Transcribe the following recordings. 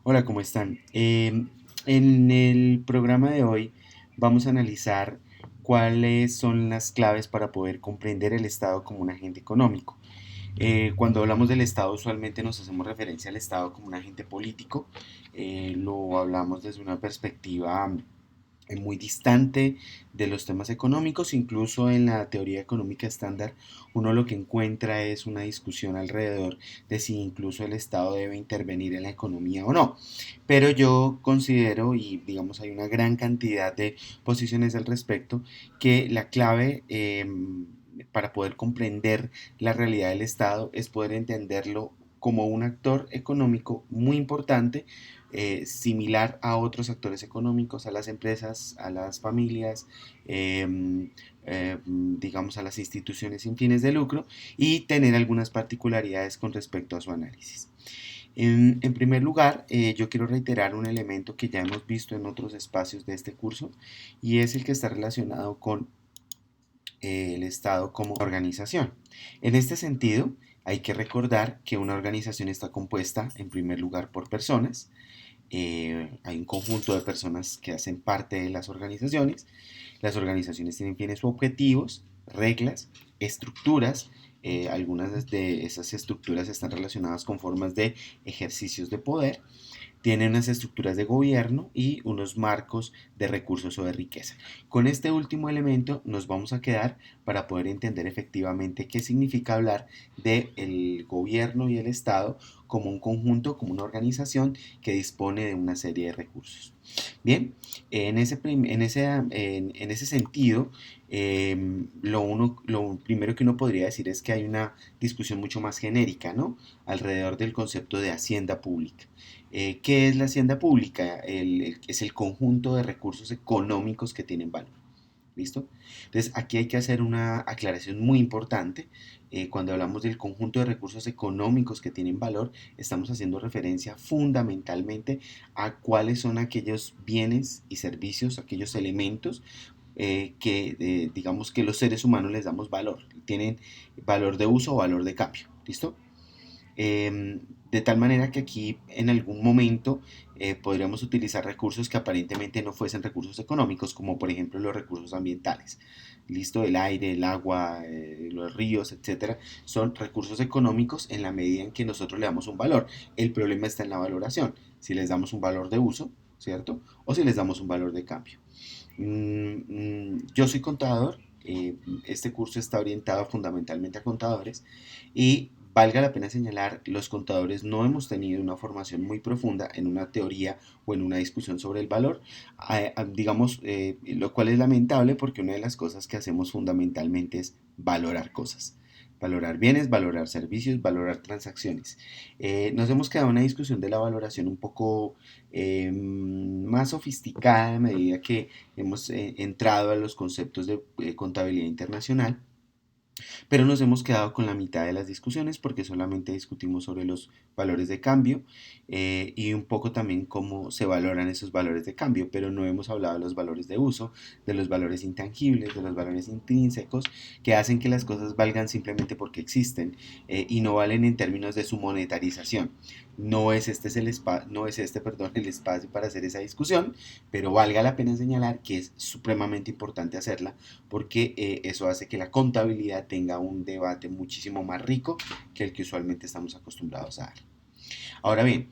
Hola, ¿cómo están? En el programa de hoy vamos a analizar cuáles son las claves para poder comprender el Estado como un agente económico. Cuando hablamos del Estado usualmente nos hacemos referencia al Estado como un agente político. Lo hablamos desde una perspectiva muy distante de los temas económicos. Incluso en la teoría económica estándar uno lo que encuentra es una discusión alrededor de si incluso el Estado debe intervenir en la economía o no. Pero yo considero, y digamos hay una gran cantidad de posiciones al respecto, que la clave para poder comprender la realidad del Estado es poder entenderlo como un actor económico muy importante, similar a otros actores económicos, a las empresas, a las familias, digamos a las instituciones sin fines de lucro, y tener algunas particularidades con respecto a su análisis. En primer lugar, yo quiero reiterar un elemento que ya hemos visto en otros espacios de este curso, y es el que está relacionado con el Estado como organización. En este sentido, hay que recordar que una organización está compuesta, en primer lugar, por personas. Hay un conjunto de personas que hacen parte de las organizaciones. Las organizaciones tienen fines u objetivos, reglas, estructuras. Algunas de esas estructuras están relacionadas con formas de ejercicios de poder, tiene unas estructuras de gobierno y unos marcos de recursos o de riqueza. Con este último elemento nos vamos a quedar para poder entender efectivamente qué significa hablar del gobierno y el Estado como un conjunto, como una organización que dispone de una serie de recursos. Bien, en ese sentido, lo primero que uno podría decir es que hay una discusión mucho más genérica, ¿no? Alrededor del concepto de hacienda pública. ¿Qué es la hacienda pública? Es el conjunto de recursos económicos que tienen valor. ¿Listo? Entonces, aquí hay que hacer una aclaración muy importante. Cuando hablamos del conjunto de recursos económicos que tienen valor, estamos haciendo referencia fundamentalmente a cuáles son aquellos bienes y servicios, aquellos elementos digamos que los seres humanos les damos valor. Tienen valor de uso o valor de cambio. ¿Listo? De tal manera que aquí en algún momento podríamos utilizar recursos que aparentemente no fuesen recursos económicos, como por ejemplo los recursos ambientales. Listo, el aire, el agua, los ríos, etcétera, son recursos económicos en la medida en que nosotros le damos un valor. El problema está en la valoración, si les damos un valor de uso, ¿cierto? O si les damos un valor de cambio. Yo soy contador, este curso está orientado fundamentalmente a contadores y valga la pena señalar, los contadores no hemos tenido una formación muy profunda en una teoría o en una discusión sobre el valor, digamos, lo cual es lamentable porque una de las cosas que hacemos fundamentalmente es valorar cosas. Valorar bienes, valorar servicios, valorar transacciones. Nos hemos quedado en una discusión de la valoración un poco más sofisticada a medida que hemos entrado a los conceptos de contabilidad internacional, pero nos hemos quedado con la mitad de las discusiones porque solamente discutimos sobre los valores de cambio y un poco también cómo se valoran esos valores de cambio, pero no hemos hablado de los valores de uso, de los valores intangibles, de los valores intrínsecos que hacen que las cosas valgan simplemente porque existen y no valen en términos de su monetarización. No es este, perdón, el espacio para hacer esa discusión, pero valga la pena señalar que es supremamente importante hacerla porque eso hace que la contabilidad tenga un debate muchísimo más rico que el que usualmente estamos acostumbrados a dar. Ahora bien,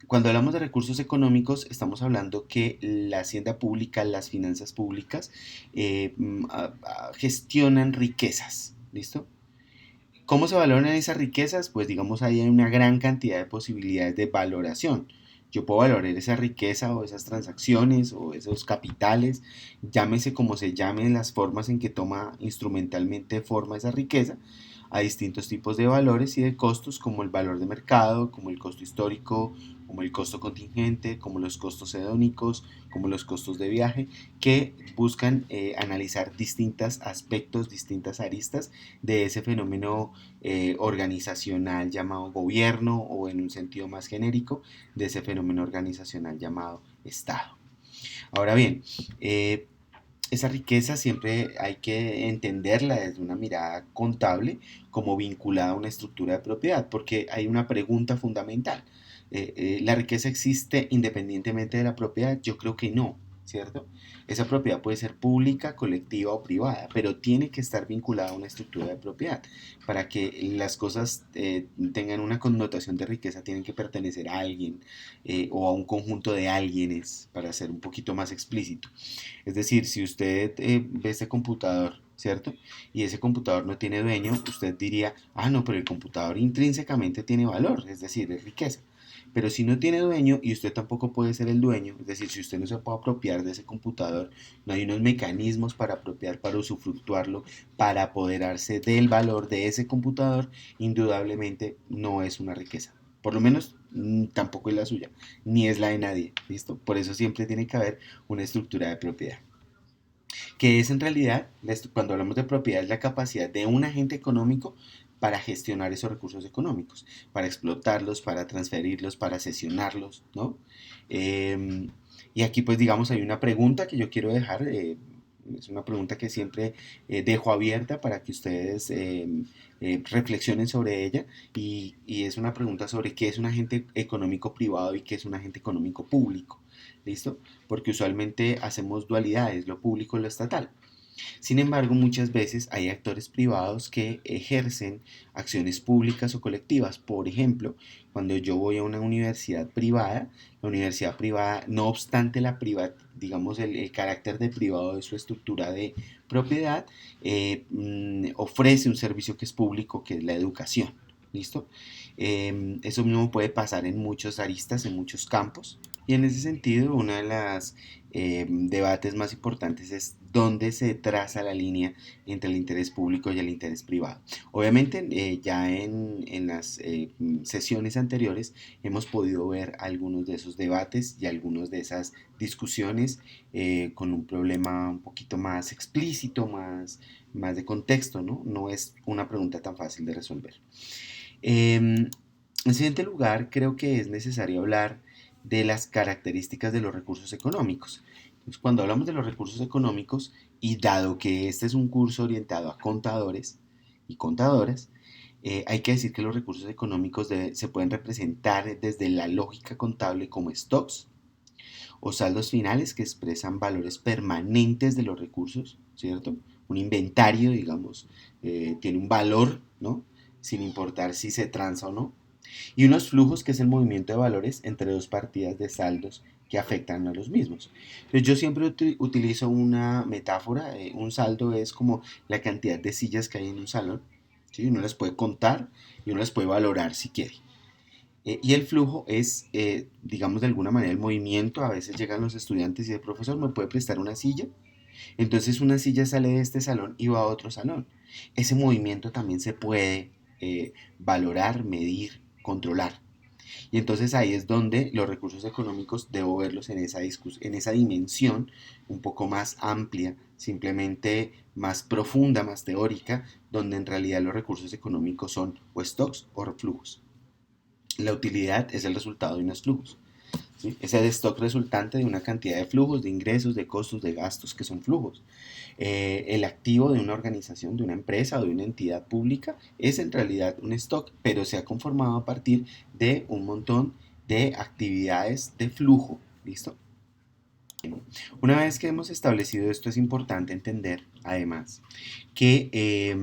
cuando hablamos de recursos económicos, estamos hablando que la hacienda pública, las finanzas públicas, gestionan riquezas. ¿Listo? ¿Cómo se valoran esas riquezas? Pues digamos ahí hay una gran cantidad de posibilidades de valoración. Yo puedo valorar esa riqueza o esas transacciones o esos capitales, llámese como se llamen las formas en que toma instrumentalmente forma esa riqueza, a distintos tipos de valores y de costos, como el valor de mercado, como el costo histórico, como el costo contingente, como los costos hedónicos, como los costos de viaje, que buscan analizar distintos aspectos, distintas aristas de ese fenómeno organizacional llamado gobierno o en un sentido más genérico de ese fenómeno organizacional llamado Estado. Ahora bien, esa riqueza siempre hay que entenderla desde una mirada contable como vinculada a una estructura de propiedad, porque hay una pregunta fundamental. ¿La riqueza existe independientemente de la propiedad? Yo creo que no, ¿cierto? Esa propiedad puede ser pública, colectiva o privada, pero tiene que estar vinculada a una estructura de propiedad. Para que las cosas tengan una connotación de riqueza, tienen que pertenecer a alguien o a un conjunto de alguienes, para ser un poquito más explícito. Es decir, si usted ve este computador, ¿cierto? Y ese computador no tiene dueño, usted diría, ah, no, pero el computador intrínsecamente tiene valor, es decir, es riqueza. Pero si no tiene dueño y usted tampoco puede ser el dueño, es decir, si usted no se puede apropiar de ese computador, no hay unos mecanismos para apropiar, para usufructuarlo, para apoderarse del valor de ese computador, indudablemente no es una riqueza. Por lo menos tampoco es la suya, ni es la de nadie, ¿listo? Por eso siempre tiene que haber una estructura de propiedad. Que es en realidad, cuando hablamos de propiedad, es la capacidad de un agente económico para gestionar esos recursos económicos, para explotarlos, para transferirlos, para sesionarlos, ¿no? Eh, y aquí pues digamos hay una pregunta que yo quiero dejar, es una pregunta que siempre dejo abierta para que ustedes reflexionen sobre ella y es una pregunta sobre qué es un agente económico privado y qué es un agente económico público. ¿Listo? Porque usualmente hacemos dualidades, lo público y lo estatal. Sin embargo, muchas veces hay actores privados que ejercen acciones públicas o colectivas. Por ejemplo, cuando yo voy a una universidad privada, no obstante digamos el carácter de privado de su estructura de propiedad, ofrece un servicio que es público, que es la educación. ¿Listo? Eso mismo puede pasar en muchos aristas, en muchos campos. Y en ese sentido, uno de los debates más importantes es dónde se traza la línea entre el interés público y el interés privado. Obviamente, ya en las sesiones anteriores hemos podido ver algunos de esos debates y algunas de esas discusiones con un problema un poquito más explícito, más de contexto, ¿no? No es una pregunta tan fácil de resolver. En siguiente lugar, creo que es necesario hablar de las características de los recursos económicos. Entonces, cuando hablamos de los recursos económicos, y dado que este es un curso orientado a contadores y contadoras, hay que decir que los recursos económicos se pueden representar desde la lógica contable como stocks o saldos finales que expresan valores permanentes de los recursos, ¿cierto? Un inventario, digamos, tiene un valor, ¿no? Sin importar si se transa o no. Y unos flujos, que es el movimiento de valores entre dos partidas de saldos que afectan a los mismos. Entonces yo siempre utilizo una metáfora, un saldo es como la cantidad de sillas que hay en un salón, ¿sí? Uno las puede contar y uno las puede valorar si quiere. Y el flujo es, digamos de alguna manera, el movimiento. A veces llegan los estudiantes y el profesor me puede prestar una silla. Entonces una silla sale de este salón y va a otro salón. Ese movimiento también se puede valorar, medir, controlar. Y entonces ahí es donde los recursos económicos debo verlos en esa dimensión un poco más amplia, simplemente más profunda, más teórica, donde en realidad los recursos económicos son o stocks o flujos. La utilidad es el resultado de unos flujos. ¿Sí? Es el stock resultante de una cantidad de flujos, de ingresos, de costos, de gastos, que son flujos. El activo de una organización, de una empresa o de una entidad pública es en realidad un stock, pero se ha conformado a partir de un montón de actividades de flujo. ¿Listo? Una vez que hemos establecido esto, es importante entender, además, que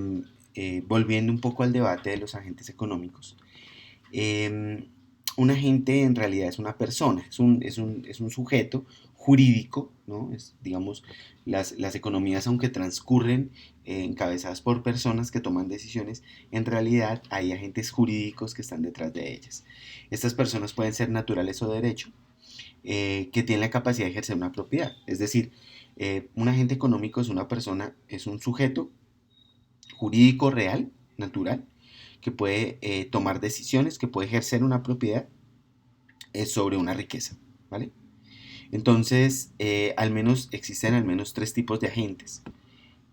volviendo un poco al debate de los agentes económicos, eh, un agente en realidad es una persona, es un sujeto jurídico, ¿no? Digamos, las economías, aunque transcurren encabezadas por personas que toman decisiones, en realidad hay agentes jurídicos que están detrás de ellas. Estas personas pueden ser naturales o de derecho, que tienen la capacidad de ejercer una propiedad. Es decir, un agente económico es una persona, es un sujeto jurídico real, natural, que puede tomar decisiones, que puede ejercer una propiedad sobre una riqueza, ¿vale? Entonces, al menos existen al menos tres tipos de agentes.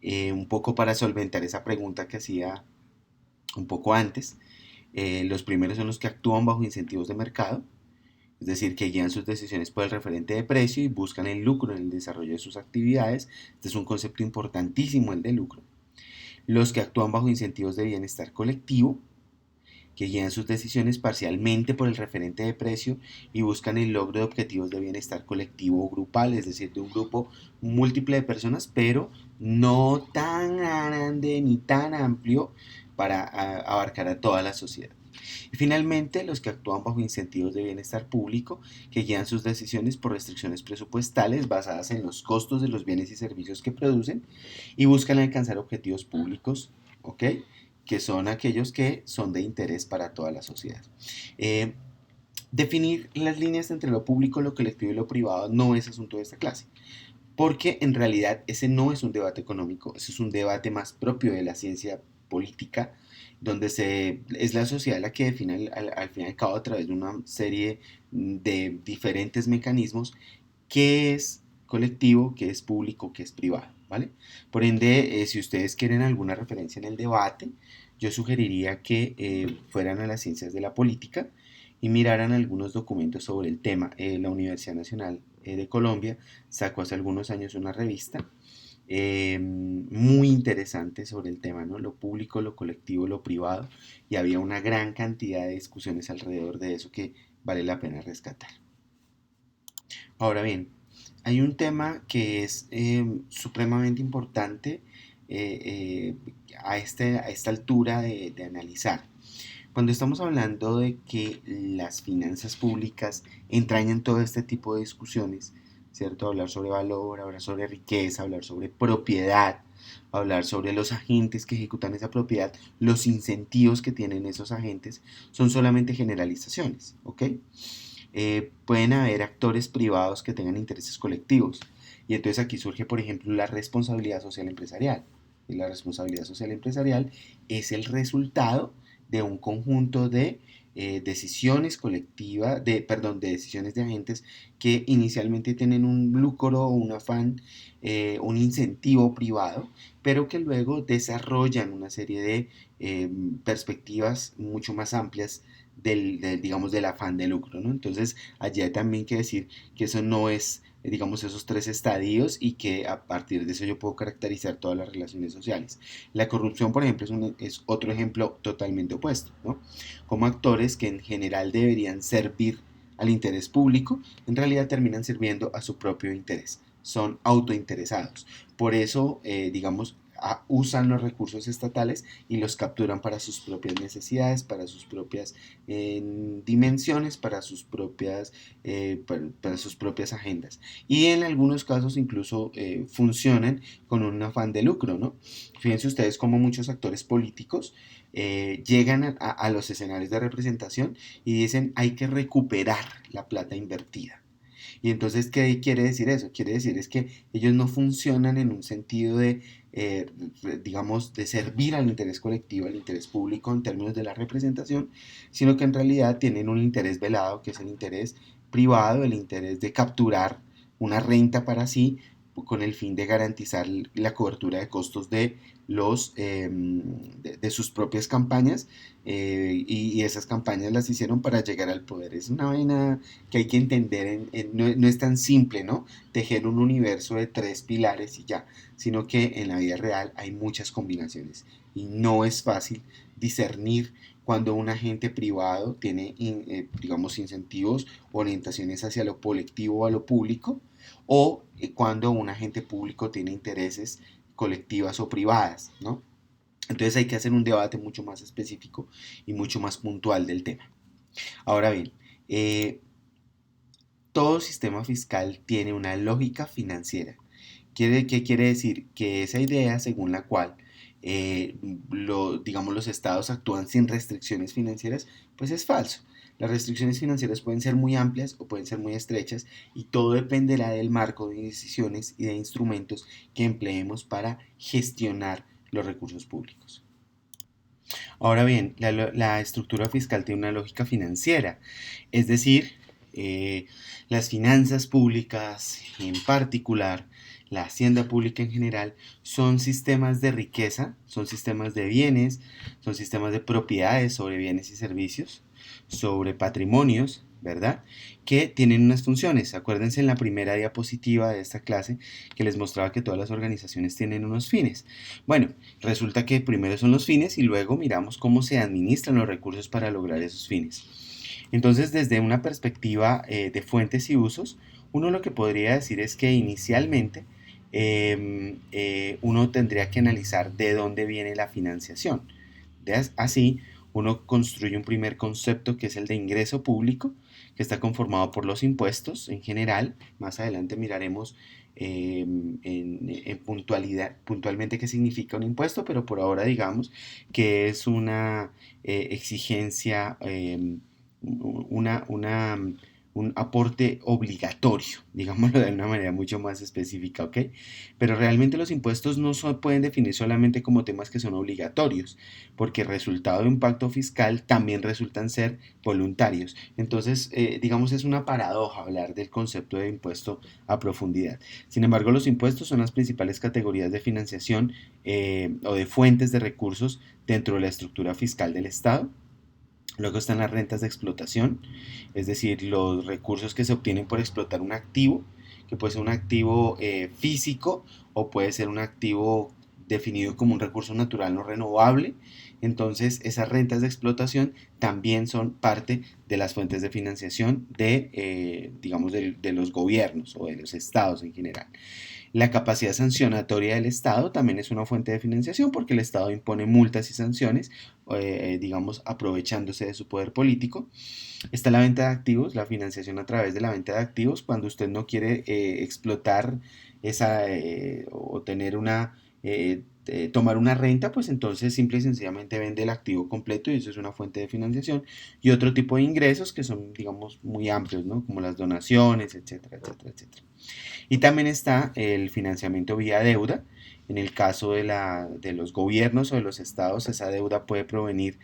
Un poco para solventar esa pregunta que hacía un poco antes. Los primeros son los que actúan bajo incentivos de mercado, es decir, que guían sus decisiones por el referente de precio y buscan el lucro en el desarrollo de sus actividades. Este es un concepto importantísimo, el de lucro. Los que actúan bajo incentivos de bienestar colectivo, que guían sus decisiones parcialmente por el referente de precio y buscan el logro de objetivos de bienestar colectivo o grupal, es decir, de un grupo múltiple de personas, pero no tan grande ni tan amplio para abarcar a toda la sociedad. Y finalmente, los que actúan bajo incentivos de bienestar público, que guían sus decisiones por restricciones presupuestales basadas en los costos de los bienes y servicios que producen y buscan alcanzar objetivos públicos, ¿ok? Que son aquellos que son de interés para toda la sociedad. Eh, Definir las líneas entre lo público, lo colectivo y lo privado no es asunto de esta clase, porque en realidad ese no es un debate económico, ese es un debate más propio de la ciencia política, donde es la sociedad la que define al fin y al cabo a través de una serie de diferentes mecanismos qué es colectivo, qué es público, qué es privado, ¿vale? Por ende, si ustedes quieren alguna referencia en el debate, yo sugeriría que fueran a las ciencias de la política y miraran algunos documentos sobre el tema. La Universidad Nacional de Colombia sacó hace algunos años una revista muy interesante sobre el tema, ¿no? Lo público, lo colectivo, lo privado, y había una gran cantidad de discusiones alrededor de eso que vale la pena rescatar. Ahora bien, hay un tema que es supremamente importante a esta altura de analizar. Cuando estamos hablando de que las finanzas públicas entrañan todo este tipo de discusiones, ¿cierto? Hablar sobre valor, hablar sobre riqueza, hablar sobre propiedad, hablar sobre los agentes que ejecutan esa propiedad, los incentivos que tienen esos agentes, son solamente generalizaciones, ¿ok? Pueden haber actores privados que tengan intereses colectivos. Y entonces aquí surge, por ejemplo, la responsabilidad social empresarial. Y la responsabilidad social empresarial es el resultado de un conjunto de decisiones colectivas, de decisiones de agentes que inicialmente tienen un lucro o un afán, un incentivo privado, pero que luego desarrollan una serie de perspectivas mucho más amplias digamos, del afán de lucro, ¿no? Entonces, allí hay también que decir que eso no es, digamos, esos tres estadios y que a partir de eso yo puedo caracterizar todas las relaciones sociales. La corrupción, por ejemplo, es otro ejemplo totalmente opuesto, ¿no? Como actores que en general deberían servir al interés público, en realidad terminan sirviendo a su propio interés. Son autointeresados. Por eso, digamos, usan los recursos estatales y los capturan para sus propias necesidades, para sus propias dimensiones, para sus propias agendas. Y en algunos casos incluso funcionan con un afán de lucro, ¿no? Fíjense ustedes cómo muchos actores políticos llegan a los escenarios de representación y dicen hay que recuperar la plata invertida. Y entonces, ¿qué quiere decir eso? Quiere decir es que ellos no funcionan en un sentido de, eh, digamos, de servir al interés colectivo, al interés público en términos de la representación, sino que en realidad tienen un interés velado, que es el interés privado, el interés de capturar una renta para sí, con el fin de garantizar la cobertura de costos de de sus propias campañas, y esas campañas las hicieron para llegar al poder. Es una vaina que hay que entender, no es tan simple, ¿no? Tejer un universo de tres pilares y ya, sino que en la vida real hay muchas combinaciones y no es fácil discernir cuando un agente privado tiene, digamos, incentivos, orientaciones hacia lo colectivo o a lo público, o cuando un agente público tiene intereses colectivas o privadas, ¿no? Entonces hay que hacer un debate mucho más específico y mucho más puntual del tema. Ahora bien, todo sistema fiscal tiene una lógica financiera. ¿Qué quiere decir? Que esa idea según la cual digamos, los estados actúan sin restricciones financieras, pues es falso. Las restricciones financieras pueden ser muy amplias o pueden ser muy estrechas y todo dependerá del marco de decisiones y de instrumentos que empleemos para gestionar los recursos públicos. Ahora bien, la estructura fiscal tiene una lógica financiera, es decir, las finanzas públicas en particular, la hacienda pública en general, son sistemas de riqueza, son sistemas de bienes, son sistemas de propiedades sobre bienes y servicios, sobre patrimonios, ¿verdad? Que tienen unas funciones. Acuérdense en la primera diapositiva de esta clase que les mostraba que todas las organizaciones tienen unos fines. Bueno, resulta que primero son los fines y luego miramos cómo se administran los recursos para lograr esos fines. Entonces, desde una perspectiva de fuentes y usos, uno lo que podría decir es que inicialmente uno tendría que analizar de dónde viene la financiación. Así, uno construye un primer concepto que es el de ingreso público, que está conformado por los impuestos en general. Más adelante miraremos en puntualmente qué significa un impuesto, pero por ahora digamos que es una exigencia, una, un aporte obligatorio, digámoslo de una manera mucho más específica, ¿ok? Pero realmente los impuestos no pueden definir solamente como temas que son obligatorios, porque resultado de un pacto fiscal también resultan ser voluntarios. Entonces, digamos, es una paradoja hablar del concepto de impuesto a profundidad. Sin embargo, los impuestos son las principales categorías de financiación o de fuentes de recursos dentro de la estructura fiscal del Estado. Luego están las rentas de explotación, es decir, los recursos que se obtienen por explotar un activo, que puede ser un activo físico o puede ser un activo definido como un recurso natural no renovable. Entonces, esas rentas de explotación también son parte de las fuentes de financiación digamos, de los gobiernos o de los estados en general. La capacidad sancionatoria del Estado también es una fuente de financiación porque el Estado impone multas y sanciones, digamos, aprovechándose de su poder político. Está la venta de activos, la financiación a través de la venta de activos, cuando usted no quiere explotar o tener tomar una renta, pues entonces simple y sencillamente vende el activo completo y eso es una fuente de financiación. Y otro tipo de ingresos que son, digamos, muy amplios, ¿no? Como las donaciones, etcétera, etcétera, etcétera. Y también está el financiamiento vía deuda. En el caso de los gobiernos o de los estados, esa deuda puede provenir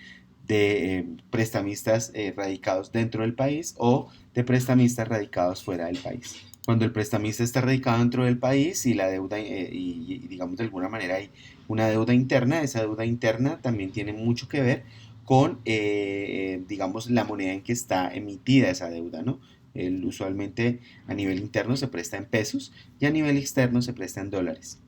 de prestamistas radicados dentro del país o de prestamistas radicados fuera del país. Cuando el prestamista está radicado dentro del país y la deuda, digamos de alguna manera hay una deuda interna, esa deuda interna también tiene mucho que ver con, digamos, la moneda en que está emitida esa deuda, ¿no? Usualmente a nivel interno se presta en pesos y a nivel externo se presta en dólares.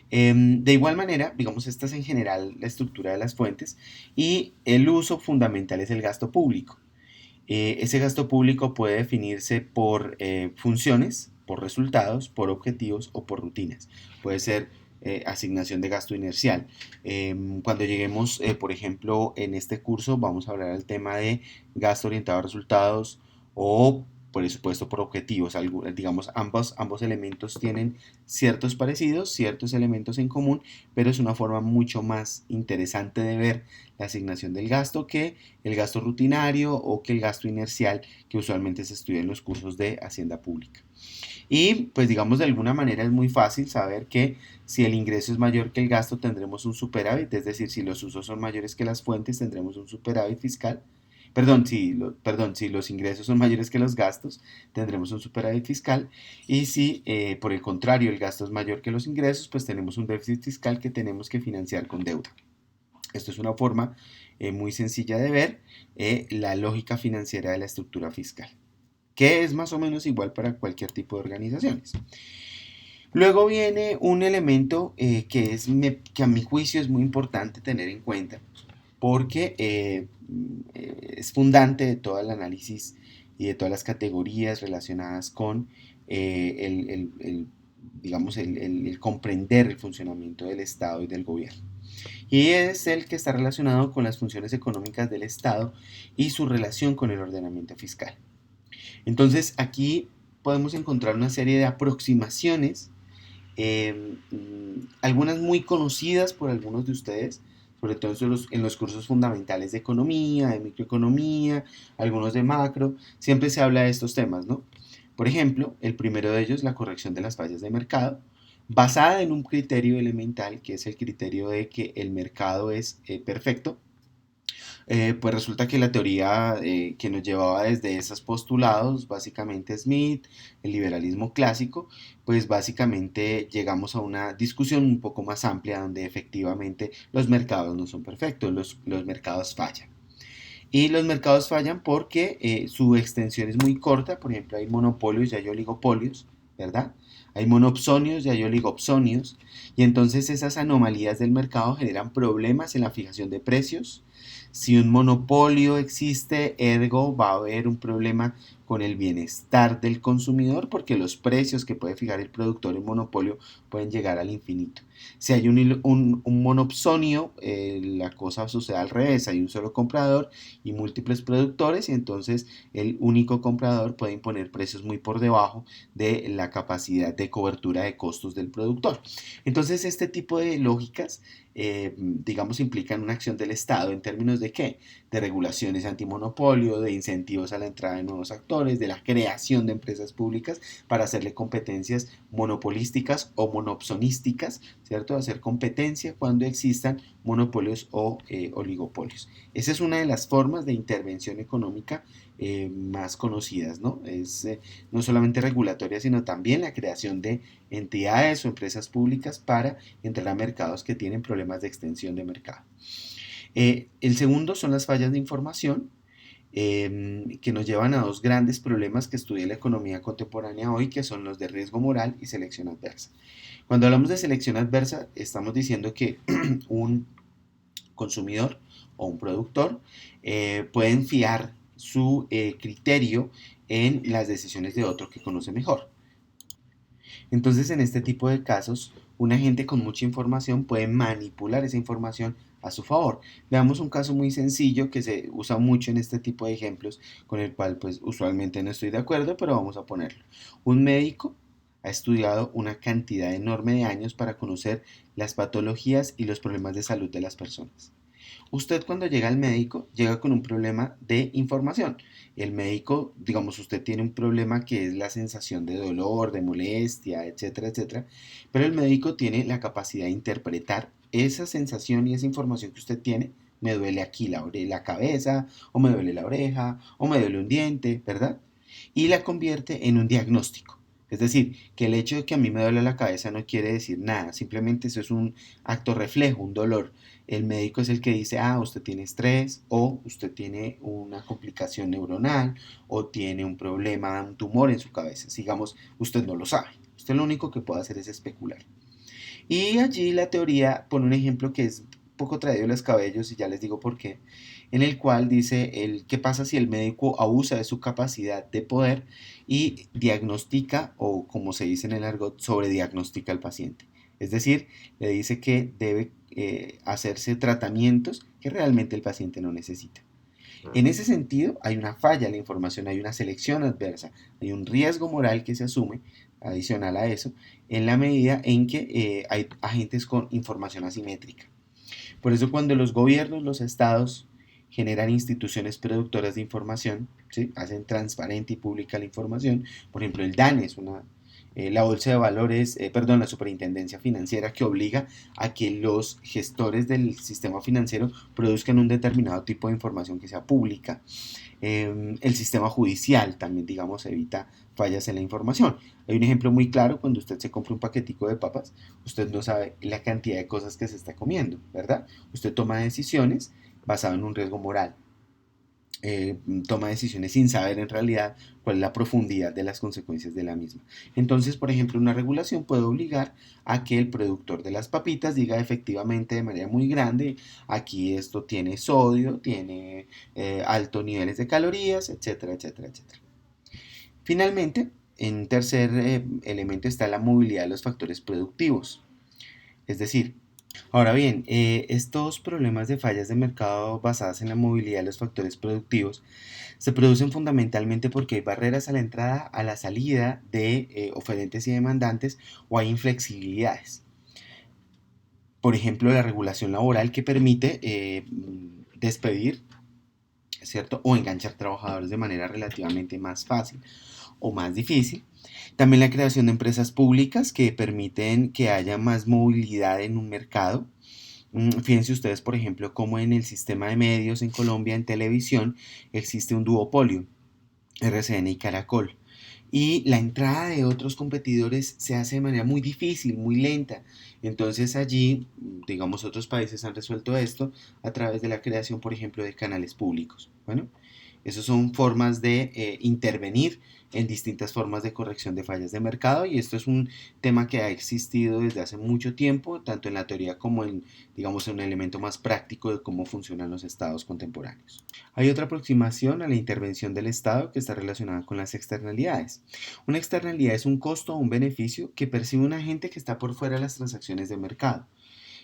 De igual manera, digamos, esta es en general la estructura de las fuentes y el uso fundamental es el gasto público. Ese gasto público puede definirse por funciones, por resultados, por objetivos o por rutinas. Puede ser asignación de gasto inercial. Cuando lleguemos, por ejemplo, en este curso vamos a hablar del tema de gasto orientado a resultados o presupuesto por objetivos. Digamos, ambos elementos tienen ciertos parecidos, ciertos elementos en común, pero es una forma mucho más interesante de ver la asignación del gasto que el gasto rutinario o que el gasto inercial que usualmente se estudia en los cursos de Hacienda Pública. Y pues digamos de alguna manera es muy fácil saber que si el ingreso es mayor que el gasto tendremos un superávit, es decir, si los usos son mayores que las fuentes tendremos un superávit fiscal. Si los ingresos son mayores que los gastos, tendremos un superávit fiscal. Y si, por el contrario, el gasto es mayor que los ingresos, pues tenemos un déficit fiscal que tenemos que financiar con deuda. Esto es una forma muy sencilla de ver la lógica financiera de la estructura fiscal, que es más o menos igual para cualquier tipo de organizaciones. Luego viene un elemento que a mi juicio es muy importante tener en cuenta, porque es fundante de todo el análisis y de todas las categorías relacionadas con digamos, el comprender el funcionamiento del Estado y del gobierno. Y es el que está relacionado con las funciones económicas del Estado y su relación con el ordenamiento fiscal. Entonces aquí podemos encontrar una serie de aproximaciones, algunas muy conocidas por algunos de ustedes, sobre todo en los cursos fundamentales de economía, de microeconomía, algunos de macro, siempre se habla de estos temas, ¿no? Por ejemplo, el primero de ellos, la corrección de las fallas de mercado, basada en un criterio elemental, que es el criterio de que el mercado es perfecto. Pues resulta que la teoría que nos llevaba desde esos postulados, básicamente Smith, el liberalismo clásico, pues básicamente llegamos a una discusión un poco más amplia donde efectivamente los mercados no son perfectos, los mercados fallan. Y los mercados fallan porque su extensión es muy corta, por ejemplo, hay monopolios y hay oligopolios, ¿verdad? Hay monopsonios y hay oligopsonios, y entonces esas anomalías del mercado generan problemas en la fijación de precios. Si un monopolio existe, ergo va a haber un problema con el bienestar del consumidor porque los precios que puede fijar el productor en monopolio pueden llegar al infinito. Si hay un monopsonio, la cosa sucede al revés, hay un solo comprador y múltiples productores y entonces el único comprador puede imponer precios muy por debajo de la capacidad de cobertura de costos del productor. Entonces este tipo de lógicas digamos, implican una acción del Estado en términos de qué? De regulaciones antimonopolio, de incentivos a la entrada de nuevos actores, de la creación de empresas públicas para hacerle competencias monopolísticas o monopsonísticas, ¿cierto? Hacer competencia cuando existan monopolios o oligopolios. Esa es una de las formas de intervención económica más conocidas, ¿no? Es no solamente regulatoria, sino también la creación de entidades o empresas públicas para entrar a mercados que tienen problemas de extensión de mercado. El segundo son las fallas de información, que nos llevan a dos grandes problemas que estudia la economía contemporánea hoy, que son los de riesgo moral y selección adversa. Cuando hablamos de selección adversa, estamos diciendo que un consumidor o un productor pueden fiar su criterio en las decisiones de otro que conoce mejor. Entonces, en este tipo de casos, un agente con mucha información puede manipular esa información a su favor. Veamos un caso muy sencillo que se usa mucho en este tipo de ejemplos, con el cual pues usualmente no estoy de acuerdo, pero vamos a ponerlo. Un médico ha estudiado una cantidad enorme de años para conocer las patologías y los problemas de salud de las personas. Usted cuando llega al médico llega con un problema de información. El médico, digamos, usted tiene un problema que es la sensación de dolor, de molestia, etcétera, etcétera, pero el médico tiene la capacidad de interpretar esa sensación y esa información que usted tiene. Me duele aquí la cabeza, o me duele la oreja, o me duele un diente, ¿verdad? Y la convierte en un diagnóstico. Es decir, que el hecho de que a mí me duele la cabeza no quiere decir nada, simplemente eso es un acto reflejo, un dolor. El médico es el que dice, ah, usted tiene estrés, o usted tiene una complicación neuronal, o tiene un problema, un tumor en su cabeza. Digamos, usted no lo sabe. Usted lo único que puede hacer es especular. Y allí la teoría pone un ejemplo que es un poco traído de los cabellos, y ya les digo por qué, en el cual dice qué pasa si el médico abusa de su capacidad de poder y diagnostica, o como se dice en el argot, sobrediagnostica al paciente. Es decir, le dice que debe hacerse tratamientos que realmente el paciente no necesita. En ese sentido, hay una falla en la información, hay una selección adversa, hay un riesgo moral que se asume adicional a eso, en la medida en que hay agentes con información asimétrica. Por eso cuando los gobiernos, los estados, generan instituciones productoras de información, ¿sí? Hacen transparente y pública la información, por ejemplo el DANE es una la bolsa de valores, perdón, la superintendencia financiera que obliga a que los gestores del sistema financiero produzcan un determinado tipo de información que sea pública. El sistema judicial también, digamos, evita fallas en la información. Hay un ejemplo muy claro: cuando usted se compra un paquetico de papas, usted no sabe la cantidad de cosas que se está comiendo, ¿verdad? Usted toma decisiones basado en un riesgo moral. Toma decisiones sin saber en realidad cuál es la profundidad de las consecuencias de la misma. Entonces, por ejemplo, una regulación puede obligar a que el productor de las papitas diga efectivamente de manera muy grande, aquí esto tiene sodio, tiene altos niveles de calorías, etcétera, etcétera, etcétera. Finalmente, en tercer elemento está la movilidad de los factores productivos. Es decir, ahora bien, estos problemas de fallas de mercado basadas en la movilidad de los factores productivos se producen fundamentalmente porque hay barreras a la entrada, a la salida de oferentes y demandantes, o hay inflexibilidades. Por ejemplo, la regulación laboral que permite despedir, ¿cierto? O enganchar trabajadores de manera relativamente más fácil o más difícil. También la creación de empresas públicas que permiten que haya más movilidad en un mercado. Fíjense ustedes, por ejemplo, cómo en el sistema de medios en Colombia, en televisión, existe un duopolio, RCN y Caracol. y la entrada de otros competidores se hace de manera muy difícil, muy lenta. Entonces allí, digamos, otros países han resuelto esto a través de la creación, por ejemplo, de canales públicos. Bueno, esas son formas de intervenir en distintas formas de corrección de fallas de mercado, y esto es un tema que ha existido desde hace mucho tiempo, tanto en la teoría como en, digamos, en un elemento más práctico de cómo funcionan los estados contemporáneos. Hay otra aproximación a la intervención del Estado que está relacionada con las externalidades. Una externalidad es un costo o un beneficio que percibe un agente que está por fuera de las transacciones de mercado.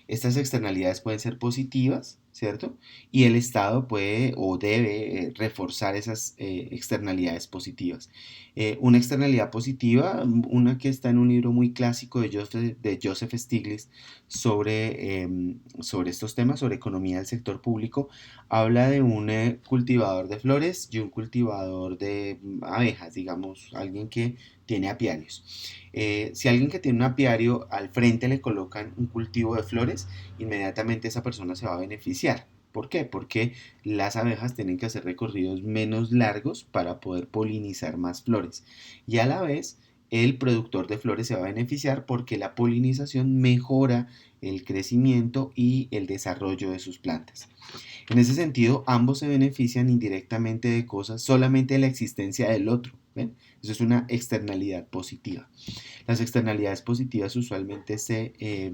Estas externalidades pueden ser positivas, ¿cierto? Y el Estado puede o debe reforzar esas externalidades positivas. Una externalidad positiva, una que está en un libro muy clásico de Joseph Stiglitz sobre estos temas, sobre economía del sector público, habla de un cultivador de flores y un cultivador de abejas, digamos, alguien que tiene apiarios. Si a alguien que tiene un apiario al frente le colocan un cultivo de flores, inmediatamente esa persona se va a beneficiar. ¿Por qué? Porque las abejas tienen que hacer recorridos menos largos para poder polinizar más flores. Y a la vez, el productor de flores se va a beneficiar porque la polinización mejora el crecimiento y el desarrollo de sus plantas. En ese sentido, ambos se benefician indirectamente de cosas solamente de la existencia del otro. ¿Ven? Eso es una externalidad positiva. Las externalidades positivas usualmente se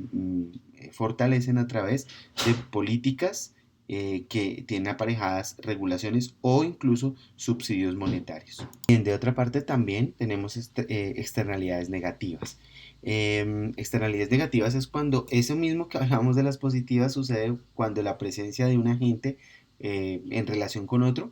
fortalecen a través de políticas que tienen aparejadas regulaciones o incluso subsidios monetarios. Bien, de otra parte también tenemos externalidades negativas. Externalidades negativas es cuando eso mismo que hablábamos de las positivas sucede cuando la presencia de un agente en relación con otro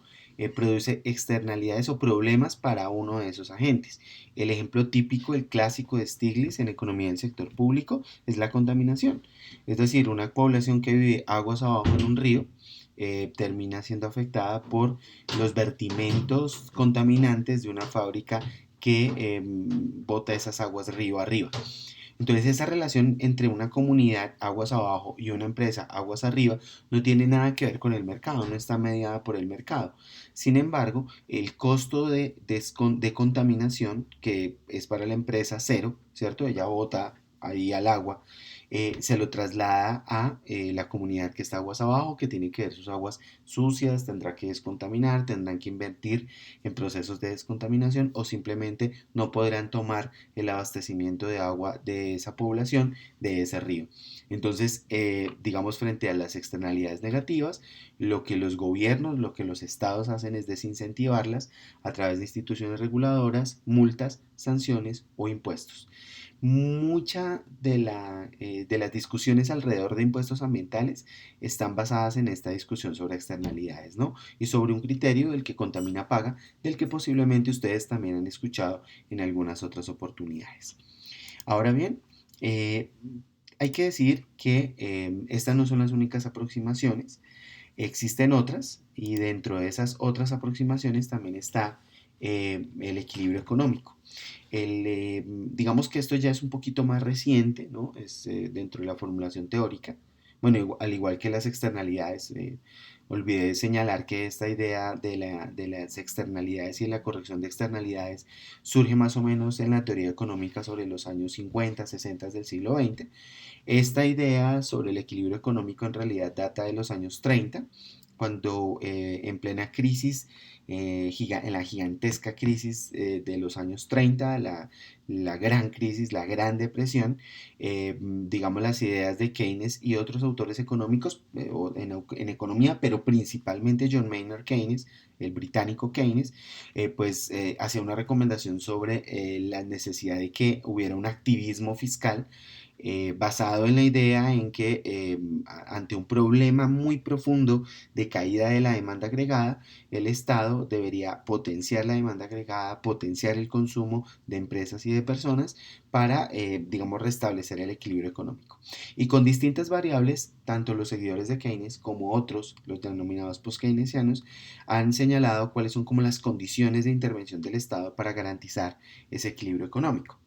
produce externalidades o problemas para uno de esos agentes. El ejemplo típico, el clásico de Stiglitz en economía del sector público, es la contaminación. Es decir, una población que vive aguas abajo en un río termina siendo afectada por los vertimentos contaminantes de una fábrica que bota esas aguas río arriba. Entonces esa relación entre una comunidad aguas abajo y una empresa aguas arriba no tiene nada que ver con el mercado, no está mediada por el mercado. Sin embargo, el costo de contaminación, que es para la empresa cero, ¿cierto? Ella bota ahí al agua, se lo traslada a la comunidad que está aguas abajo, que tiene que ver sus aguas sucias, tendrá que descontaminar, tendrán que invertir en procesos de descontaminación o simplemente no podrán tomar el abastecimiento de agua de esa población, de ese río. Entonces, digamos, frente a las externalidades negativas, lo que los gobiernos, lo que los estados hacen es desincentivarlas a través de instituciones reguladoras, multas, sanciones o impuestos. Mucha de las discusiones alrededor de impuestos ambientales están basadas en esta discusión sobre externalidades, ¿no? Y sobre un criterio del que contamina paga, del que posiblemente ustedes también han escuchado en algunas otras oportunidades. Ahora bien, eh, hay que decir que estas no son las únicas aproximaciones, existen otras, y dentro de esas otras aproximaciones también está el equilibrio económico. Digamos que esto ya es un poquito más reciente, ¿no? Es dentro de la formulación teórica. Bueno, al igual que las externalidades, olvidé señalar que esta idea de las externalidades y la corrección de externalidades surge más o menos en la teoría económica sobre los años 50, 60 del siglo XX. Esta idea sobre el equilibrio económico en realidad data de los años 30, cuando en plena crisis, en la gigantesca crisis de los años 30, la gran crisis, la gran depresión, digamos las ideas de Keynes y otros autores económicos en economía, pero principalmente John Maynard Keynes, el británico Keynes, hacía una recomendación sobre la necesidad de que hubiera un activismo fiscal basado en la idea en que ante un problema muy profundo de caída de la demanda agregada, el Estado debería potenciar la demanda agregada, potenciar el consumo de empresas y de personas para, digamos, restablecer el equilibrio económico. Y con distintas variables, tanto los seguidores de Keynes como otros, los denominados post-keynesianos, han señalado cuáles son como las condiciones de intervención del Estado para garantizar ese equilibrio económico.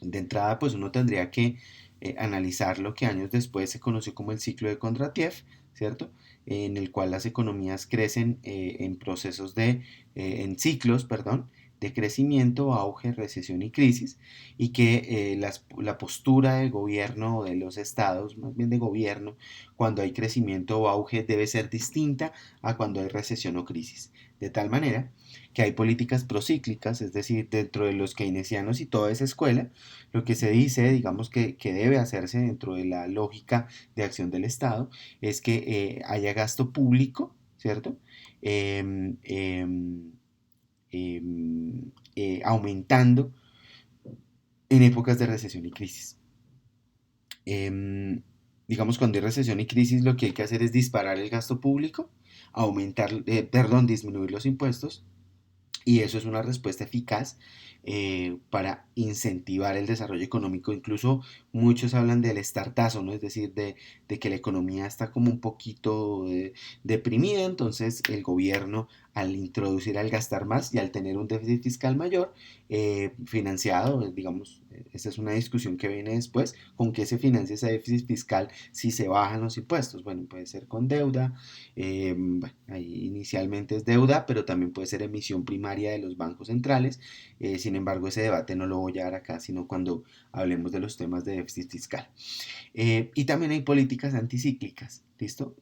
De entrada, pues uno tendría que analizar lo que años después se conoció como el ciclo de Kondratiev, ¿cierto? En el cual las economías crecen en ciclos, perdón, de crecimiento, auge, recesión y crisis, y que la postura del gobierno o de los estados, más bien de gobierno, cuando hay crecimiento o auge debe ser distinta a cuando hay recesión o crisis. De tal manera que hay políticas procíclicas, es decir, dentro de los keynesianos y toda esa escuela, lo que se dice, digamos, que debe hacerse dentro de la lógica de acción del Estado, es que haya gasto público, ¿cierto? Em, em, Aumentando en épocas de recesión y crisis. Em, digamos, cuando hay recesión y crisis, lo que hay que hacer es disparar el gasto público, disminuir los impuestos, y eso es una respuesta eficaz para incentivar el desarrollo económico. Incluso muchos hablan del estartazo, ¿no? Es decir, de que la economía está como un poquito deprimida, entonces el gobierno al introducir, al gastar más y al tener un déficit fiscal mayor, financiado, digamos, esa es una discusión que viene después, con qué se financia ese déficit fiscal si se bajan los impuestos. Bueno, puede ser con deuda, bueno, ahí inicialmente es deuda, pero también puede ser emisión primaria de los bancos centrales. Sin embargo, ese debate no lo voy a dar acá, sino cuando hablemos de los temas de déficit fiscal. Y también hay políticas anticíclicas, ¿listo?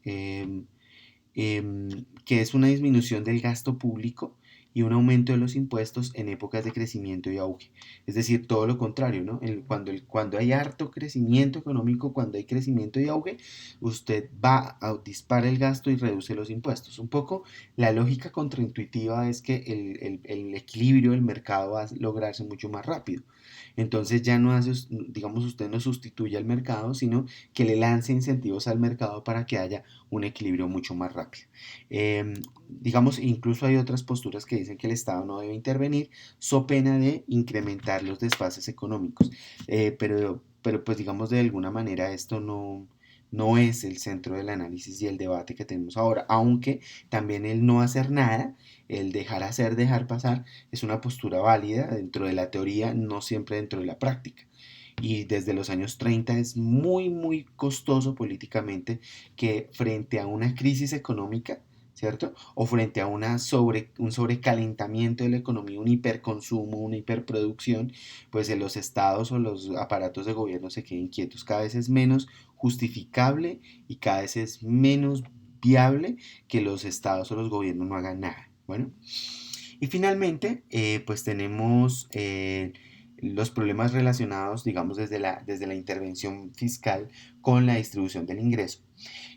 Que es una disminución del gasto público y un aumento de los impuestos en épocas de crecimiento y auge. Es decir, todo lo contrario, ¿no? Cuando hay harto crecimiento económico, cuando hay crecimiento y auge, usted va a disparar el gasto y reduce los impuestos. Un poco la lógica contraintuitiva es que el equilibrio del mercado va a lograrse mucho más rápido. Entonces ya no hace, digamos, usted no sustituye al mercado, sino que le lance incentivos al mercado para que haya un equilibrio mucho más rápido. Digamos, incluso hay otras posturas que dicen que el Estado no debe intervenir, so pena de incrementar los desfases económicos. Pero pues digamos, de alguna manera esto no es el centro del análisis y el debate que tenemos ahora, aunque también el no hacer nada, el dejar hacer, dejar pasar, es una postura válida dentro de la teoría, no siempre dentro de la práctica. Y desde los años 30 es muy, muy costoso políticamente que frente a una crisis económica, ¿cierto? O frente a un sobrecalentamiento de la economía, un hiperconsumo, una hiperproducción, pues los estados o los aparatos de gobierno se queden quietos. Cada vez es menos justificable y cada vez es menos viable que los estados o los gobiernos no hagan nada. Bueno, y finalmente, pues tenemos los problemas relacionados, digamos, desde la intervención fiscal con la distribución del ingreso.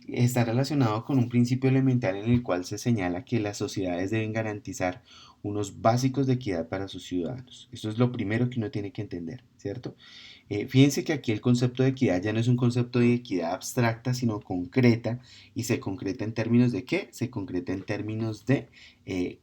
Está relacionado con un principio elemental en el cual se señala que las sociedades deben garantizar unos básicos de equidad para sus ciudadanos. Esto es lo primero que uno tiene que entender, ¿cierto? Fíjense que aquí el concepto de equidad ya no es un concepto de equidad abstracta, sino concreta, y se concreta en términos de ¿qué? Se concreta en términos de,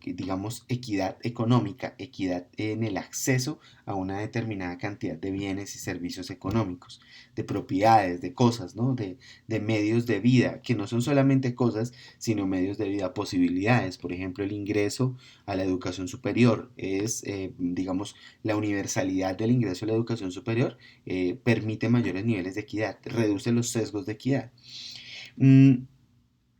digamos, equidad económica, equidad en el acceso a una determinada cantidad de bienes y servicios económicos, de propiedades, de cosas, ¿no? De medios de vida, que no son solamente cosas, sino medios de vida, posibilidades. Por ejemplo, el ingreso a la educación superior es, digamos, la universalidad del ingreso a la educación superior permite mayores niveles de equidad, reduce los sesgos de equidad. Mm,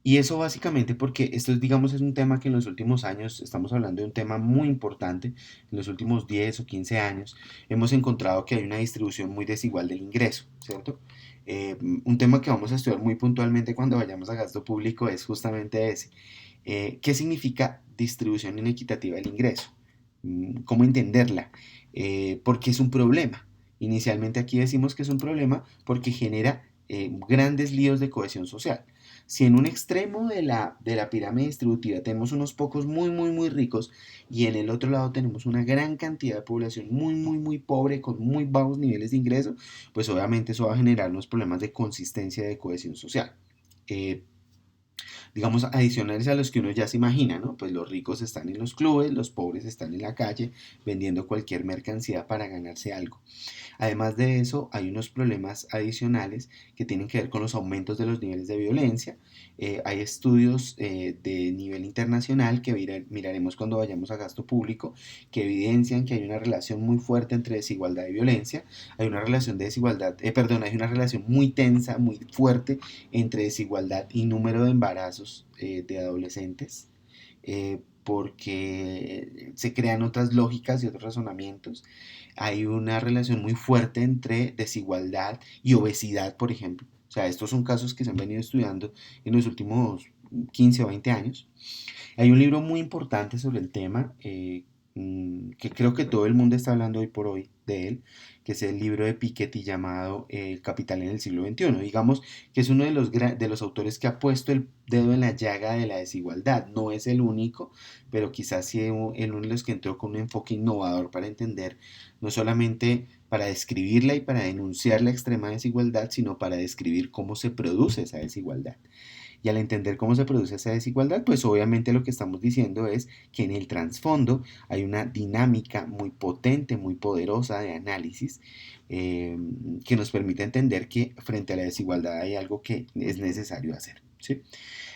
y eso básicamente porque esto, digamos, es un tema que en los últimos años, estamos hablando de un tema muy importante, en los últimos 10 o 15 años, hemos encontrado que hay una distribución muy desigual del ingreso, ¿cierto? Un tema que vamos a estudiar muy puntualmente cuando vayamos a gasto público es justamente ese. ¿Qué significa distribución inequitativa del ingreso? ¿Cómo entenderla? Porque es un problema. Inicialmente aquí decimos que es un problema porque genera grandes líos de cohesión social. Si en un extremo de la pirámide distributiva tenemos unos pocos muy, muy, muy ricos y en el otro lado tenemos una gran cantidad de población muy, muy, muy pobre con muy bajos niveles de ingreso, pues obviamente eso va a generar unos problemas de consistencia de cohesión social. Eh, digamos, adicionales a los que uno ya se imagina, ¿no? Pues los ricos están en los clubes, los pobres están en la calle vendiendo cualquier mercancía para ganarse algo. Además de eso, hay unos problemas adicionales que tienen que ver con los aumentos de los niveles de violencia. Hay estudios de nivel internacional que miraremos cuando vayamos a gasto público que evidencian que hay una relación muy fuerte entre desigualdad y violencia. Hay una relación de desigualdad, hay una relación muy tensa, muy fuerte entre desigualdad y número de embarazos de adolescentes. porque se crean otras lógicas y otros razonamientos. Hay una relación muy fuerte entre desigualdad y obesidad, por ejemplo. O sea, estos son casos que se han venido estudiando en los últimos 15 o 20 años. Hay un libro muy importante sobre el tema, que creo que todo el mundo está hablando hoy por hoy de él, que es el libro de Piketty llamado El Capital en el siglo XXI. Digamos que es uno de los autores que ha puesto el dedo en la llaga de la desigualdad. No es el único, pero quizás sí en uno de los que entró con un enfoque innovador para entender, no solamente para describirla y para denunciar la extrema desigualdad, sino para describir cómo se produce esa desigualdad. Y al entender cómo se produce esa desigualdad, pues obviamente lo que estamos diciendo es que en el trasfondo hay una dinámica muy potente, muy poderosa de análisis, que nos permite entender que frente a la desigualdad hay algo que es necesario hacer, ¿sí?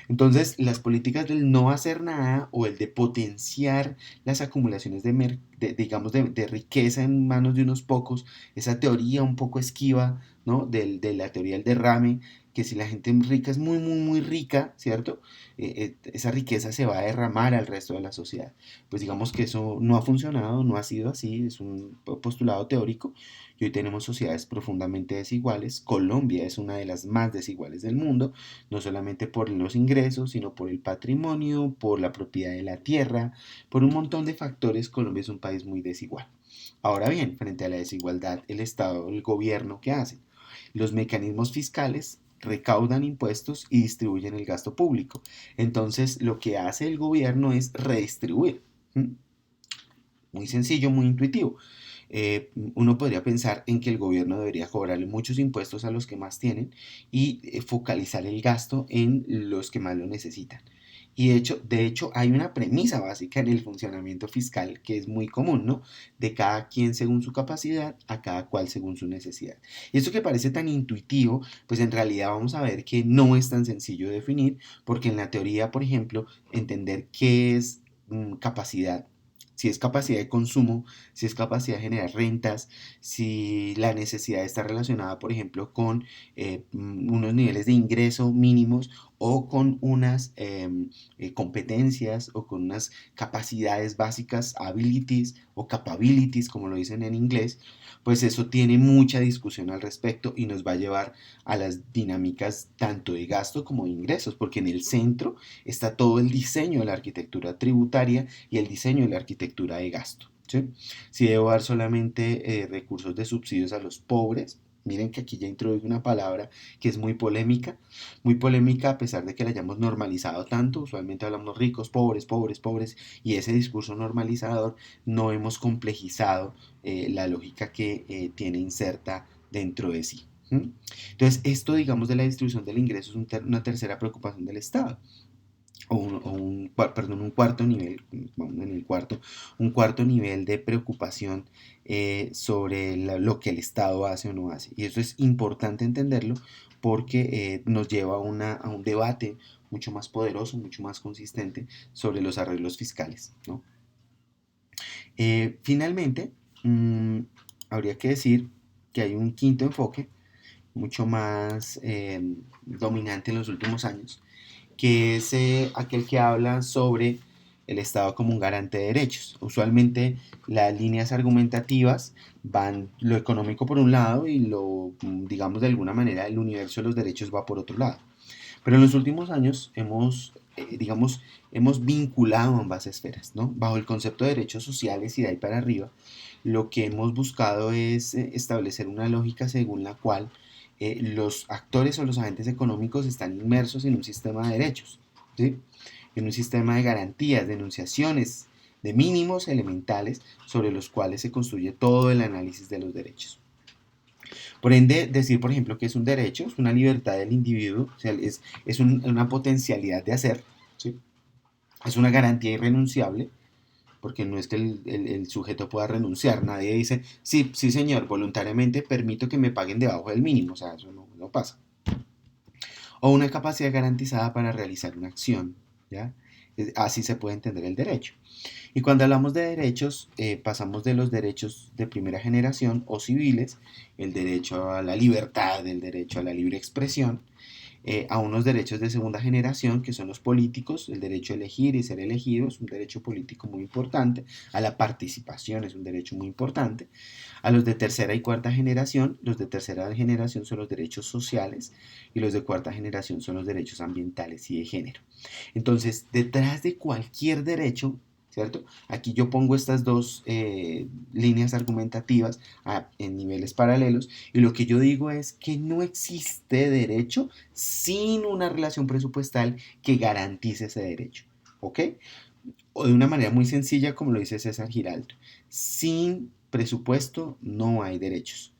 Entonces, las políticas del no hacer nada o el de potenciar las acumulaciones digamos, de riqueza en manos de unos pocos, esa teoría un poco esquiva, ¿no? De la teoría del derrame, que si la gente rica es muy, muy, muy rica, ¿cierto? Esa riqueza se va a derramar al resto de la sociedad. Pues digamos que eso no ha funcionado, no ha sido así, es un postulado teórico y hoy tenemos sociedades profundamente desiguales. Colombia es una de las más desiguales del mundo, no solamente por los ingresos, sino por el patrimonio, por la propiedad de la tierra, por un montón de factores. Colombia es un país muy desigual. Ahora bien, frente a la desigualdad, el Estado, el gobierno, ¿qué hace? Los mecanismos fiscales recaudan impuestos y distribuyen el gasto público. Entonces, lo que hace el gobierno es redistribuir. ¿Mm? Muy sencillo, muy intuitivo. Uno podría pensar en que el gobierno debería cobrarle muchos impuestos a los que más tienen y focalizar el gasto en los que más lo necesitan. Y de hecho, hay una premisa básica en el funcionamiento fiscal que es muy común, ¿no? De cada quien según su capacidad, a cada cual según su necesidad. Y esto que parece tan intuitivo, pues en realidad vamos a ver que no es tan sencillo de definir, porque en la teoría, por ejemplo, entender qué es capacidad, si es capacidad de consumo, si es capacidad de generar rentas, si la necesidad está relacionada, por ejemplo, con unos niveles de ingreso mínimos o con unas competencias o con unas capacidades básicas, abilities o capabilities, como lo dicen en inglés, pues eso tiene mucha discusión al respecto y nos va a llevar a las dinámicas tanto de gasto como de ingresos, porque en el centro está todo el diseño de la arquitectura tributaria y el diseño de la arquitectura de gasto. ¿Sí? Si debo dar solamente recursos de subsidios a los pobres, miren que aquí ya introdujo una palabra que es muy polémica a pesar de que la hayamos normalizado tanto, usualmente hablamos ricos, pobres, pobres, pobres, y ese discurso normalizador no hemos complejizado la lógica que tiene inserta dentro de sí. ¿Mm? Entonces, esto, digamos, de la distribución del ingreso es una tercera preocupación del Estado perdón, un cuarto nivel, vamos en el cuarto, un cuarto nivel de preocupación sobre lo que el Estado hace o no hace. Y eso es importante entenderlo porque nos lleva a un debate mucho más poderoso, mucho más consistente sobre los arreglos fiscales, ¿no? Finalmente, habría que decir que hay un quinto enfoque, mucho más dominante en los últimos años, que es aquel que habla sobre el Estado como un garante de derechos. Usualmente las líneas argumentativas van lo económico por un lado y digamos de alguna manera, el universo de los derechos va por otro lado. Pero en los últimos años digamos, hemos vinculado ambas esferas, ¿no? Bajo el concepto de derechos sociales y de ahí para arriba, lo que hemos buscado es establecer una lógica según la cual los actores o los agentes económicos están inmersos en un sistema de derechos, ¿sí? En un sistema de garantías, de enunciaciones, de mínimos elementales sobre los cuales se construye todo el análisis de los derechos. Por ende, decir, por ejemplo, que es un derecho, es una libertad del individuo, o sea, una potencialidad de hacer, ¿sí? Es una garantía irrenunciable, porque no es que el sujeto pueda renunciar, nadie dice, sí, sí señor, voluntariamente permito que me paguen debajo del mínimo, o sea, eso no pasa. O una capacidad garantizada para realizar una acción, ¿ya? Así se puede entender el derecho. Y cuando hablamos de derechos, pasamos de los derechos de primera generación o civiles, el derecho a la libertad, el derecho a la libre expresión, a unos derechos de segunda generación, que son los políticos, el derecho a elegir y ser elegido es un derecho político muy importante, a la participación es un derecho muy importante, a los de tercera y cuarta generación, los de tercera generación son los derechos sociales y los de cuarta generación son los derechos ambientales y de género. Entonces, detrás de cualquier derecho, ¿cierto? Aquí yo pongo estas dos líneas argumentativas en niveles paralelos y lo que yo digo es que no existe derecho sin una relación presupuestal que garantice ese derecho, ¿ok? O de una manera muy sencilla, como lo dice César Giraldo, sin presupuesto no hay derechos.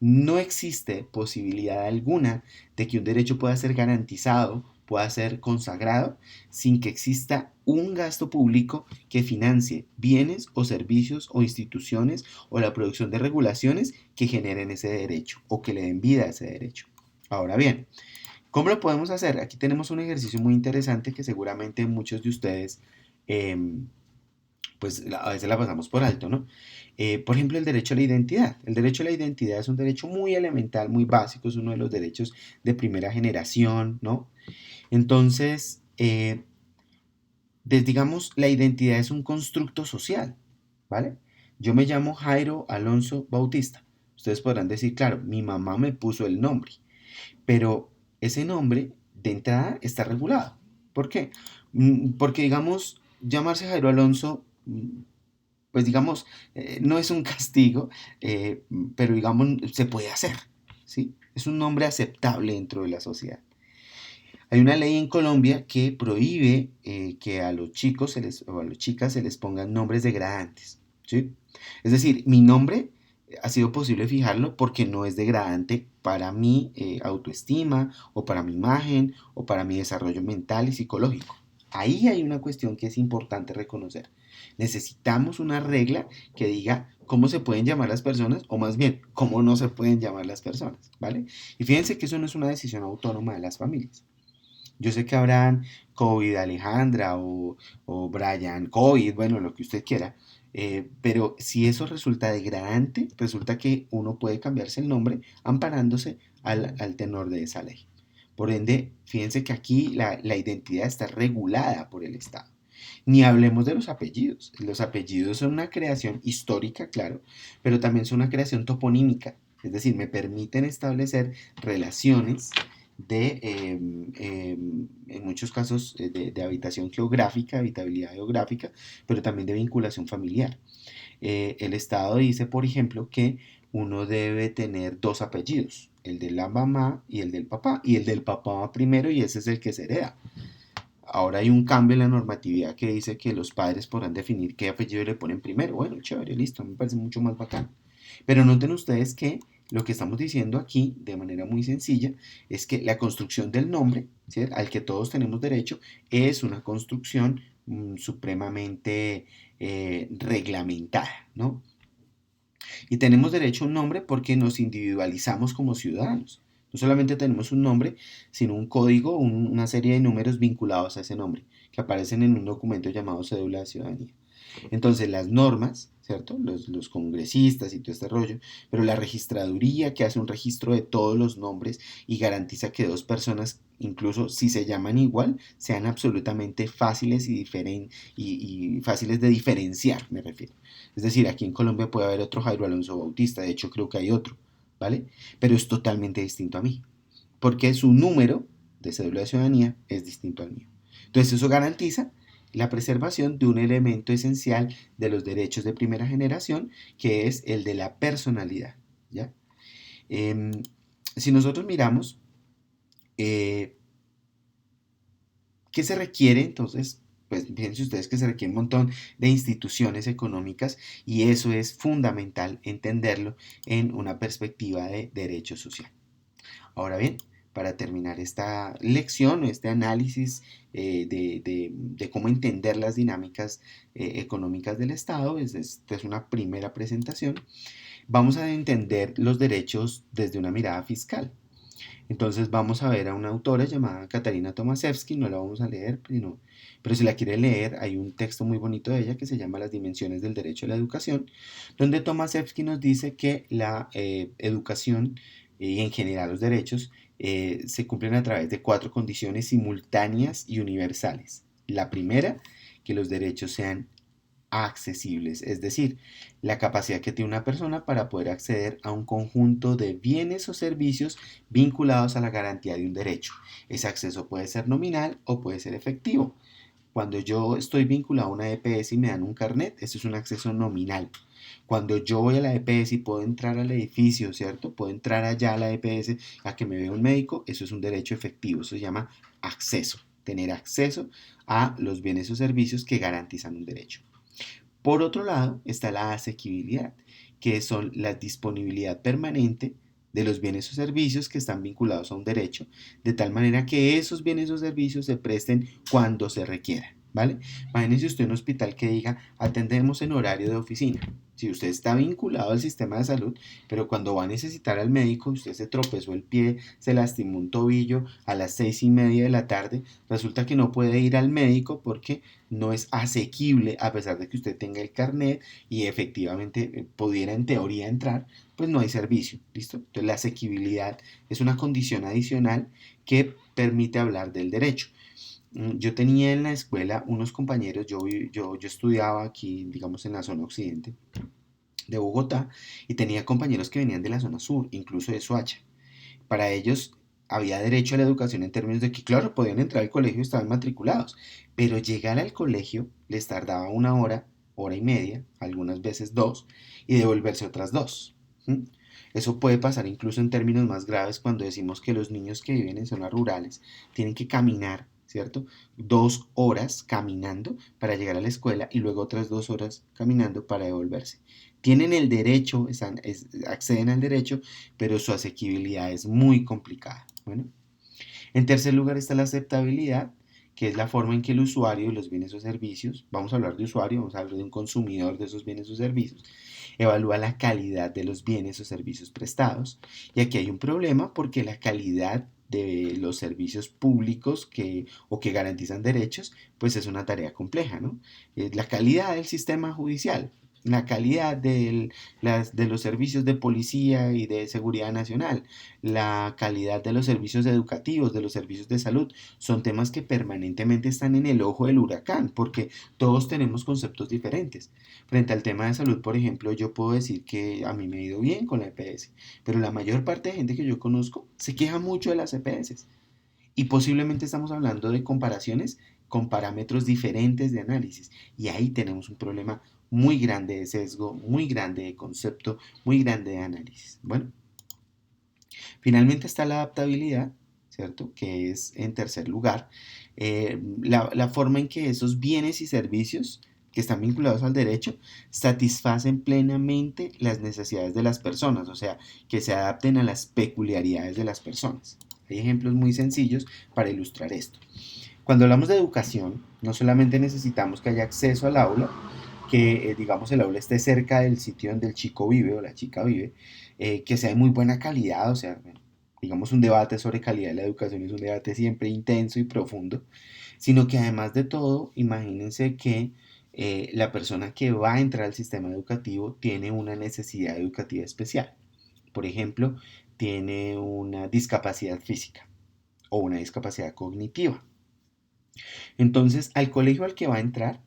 No existe posibilidad alguna de que un derecho pueda ser garantizado, pueda ser consagrado, sin que exista un gasto público que financie bienes o servicios o instituciones o la producción de regulaciones que generen ese derecho o que le den vida a ese derecho. Ahora bien, ¿cómo lo podemos hacer? Aquí tenemos un ejercicio muy interesante que seguramente muchos de ustedes eh, pues a veces la pasamos por alto, ¿no? Por ejemplo, el derecho a la identidad. El derecho a la identidad es un derecho muy elemental, muy básico, es uno de los derechos de primera generación, ¿no? Entonces, digamos, la identidad es un constructo social, ¿vale? Yo me llamo Jairo Alonso Bautista. Ustedes podrán decir, claro, mi mamá me puso el nombre, pero ese nombre de entrada está regulado. ¿Por qué? Porque, digamos, llamarse Jairo Alonso pues digamos, no es un castigo, pero digamos, se puede hacer, ¿sí? Es un nombre aceptable dentro de la sociedad. Hay una ley en Colombia que prohíbe que a los chicos o a las chicas se les pongan nombres degradantes, ¿sí? Es decir, mi nombre ha sido posible fijarlo porque no es degradante para mi autoestima o para mi imagen o para mi desarrollo mental y psicológico. Ahí hay una cuestión que es importante reconocer. Necesitamos una regla que diga cómo se pueden llamar las personas o más bien cómo no se pueden llamar las personas, ¿vale? Y fíjense que eso no es una decisión autónoma de las familias. Yo sé que habrán COVID Alejandra o Brian COVID, bueno, lo que usted quiera, pero si eso resulta degradante, resulta que uno puede cambiarse el nombre amparándose al tenor de esa ley. Por ende, fíjense que aquí la identidad está regulada por el Estado. Ni hablemos de los apellidos. Los apellidos son una creación histórica, claro, pero también son una creación toponímica. Es decir, me permiten establecer relaciones en muchos casos, de habitación geográfica, habitabilidad geográfica, pero también de vinculación familiar. El Estado dice, por ejemplo, que uno debe tener dos apellidos, el de la mamá y el del papá, y el del papá va primero y ese es el que se hereda. Ahora hay un cambio en la normatividad que dice que los padres podrán definir qué apellido le ponen primero. Bueno, chévere, listo, me parece mucho más bacán. Pero noten ustedes que lo que estamos diciendo aquí, de manera muy sencilla, es que la construcción del nombre, ¿sí?, al que todos tenemos derecho, es una construcción supremamente reglamentada, ¿no? Y tenemos derecho a un nombre porque nos individualizamos como ciudadanos. No solamente tenemos un nombre, sino un código, una serie de números vinculados a ese nombre, que aparecen en un documento llamado cédula de ciudadanía. Entonces las normas, ¿cierto? Los congresistas y todo este rollo, pero la registraduría que hace un registro de todos los nombres y garantiza que dos personas, incluso si se llaman igual, sean absolutamente fáciles y fáciles de diferenciar, me refiero. Es decir, aquí en Colombia puede haber otro Jairo Alonso Bautista, de hecho creo que hay otro, ¿vale? Pero es totalmente distinto a mí, porque su número de cédula de ciudadanía es distinto al mío. Entonces eso garantiza la preservación de un elemento esencial de los derechos de primera generación, que es el de la personalidad, ¿ya? Eh, si nosotros miramos, eh, ¿qué se requiere? Entonces, pues fíjense ustedes que se requiere un montón de instituciones económicas y eso es fundamental entenderlo en una perspectiva de derecho social. Ahora bien, para terminar esta lección o este análisis de cómo entender las dinámicas económicas del Estado, esta es una primera presentación, vamos a entender los derechos desde una mirada fiscal. Entonces vamos a ver a una autora llamada Katarina Tomaszewski, no la vamos a leer, pero si la quiere leer, hay un texto muy bonito de ella que se llama Las dimensiones del derecho a la educación, donde Tomaszewski nos dice que la educación y en general los derechos se cumplen a través de cuatro condiciones simultáneas y universales. La primera, que los derechos sean accesibles, es decir, la capacidad que tiene una persona para poder acceder a un conjunto de bienes o servicios vinculados a la garantía de un derecho. Ese acceso puede ser nominal o puede ser efectivo. Cuando yo estoy vinculado a una EPS y me dan un carnet, eso es un acceso nominal. Cuando yo voy a la EPS y puedo entrar al edificio, ¿cierto? Puedo entrar allá a la EPS a que me vea un médico, eso es un derecho efectivo, eso se llama acceso, tener acceso a los bienes o servicios que garantizan un derecho. Por otro lado, está la asequibilidad, que son la disponibilidad permanente de los bienes o servicios que están vinculados a un derecho, de tal manera que esos bienes o servicios se presten cuando se requiera, ¿vale? Imagínese usted un hospital que diga, atendemos en horario de oficina. Si usted está vinculado al sistema de salud, pero cuando va a necesitar al médico, usted se tropezó el pie, se lastimó un tobillo a las 6:30 de la tarde, resulta que no puede ir al médico porque no es asequible a pesar de que usted tenga el carnet y efectivamente pudiera en teoría entrar, pues no hay servicio, ¿listo? Entonces la asequibilidad es una condición adicional que permite hablar del derecho. Yo tenía en la escuela unos compañeros, yo estudiaba aquí, digamos, en la zona occidente de Bogotá y tenía compañeros que venían de la zona sur, incluso de Soacha. Para ellos había derecho a la educación en términos de que, claro, podían entrar al colegio y estaban matriculados, pero llegar al colegio les tardaba una hora, hora y media, algunas veces dos, y devolverse otras dos. ¿Mm? Eso puede pasar incluso en términos más graves cuando decimos que los niños que viven en zonas rurales tienen que caminar, ¿cierto? 2 horas caminando para llegar a la escuela y luego otras 2 horas caminando para devolverse. Tienen el derecho, acceden al derecho, pero su asequibilidad es muy complicada. Bueno, en tercer lugar está la aceptabilidad, que es la forma en que el usuario de los bienes o servicios, vamos a hablar de usuario, vamos a hablar de un consumidor de esos bienes o servicios, evalúa la calidad de los bienes o servicios prestados. Y aquí hay un problema porque la calidad de los servicios públicos o que garantizan derechos, pues es una tarea compleja, ¿no? La calidad del sistema judicial, la calidad de los servicios de policía y de seguridad nacional, la calidad de los servicios educativos, de los servicios de salud, son temas que permanentemente están en el ojo del huracán, porque todos tenemos conceptos diferentes. Frente al tema de salud, por ejemplo, yo puedo decir que a mí me ha ido bien con la EPS, pero la mayor parte de gente que yo conozco se queja mucho de las EPS. Y posiblemente estamos hablando de comparaciones con parámetros diferentes de análisis. Y ahí tenemos un problema muy grande de sesgo, muy grande de concepto, muy grande de análisis. Bueno, finalmente está la adaptabilidad, ¿cierto? Que es en tercer lugar, la forma en que esos bienes y servicios que están vinculados al derecho satisfacen plenamente las necesidades de las personas, o sea, que se adapten a las peculiaridades de las personas. Hay ejemplos muy sencillos para ilustrar esto. Cuando hablamos de educación, no solamente necesitamos que haya acceso al aula, que digamos el aula esté cerca del sitio donde el chico vive o la chica vive, que sea de muy buena calidad, o sea, digamos un debate sobre calidad de la educación es un debate siempre intenso y profundo, sino que además de todo, imagínense que la persona que va a entrar al sistema educativo tiene una necesidad educativa especial. Por ejemplo, tiene una discapacidad física o una discapacidad cognitiva. Entonces, al colegio al que va a entrar,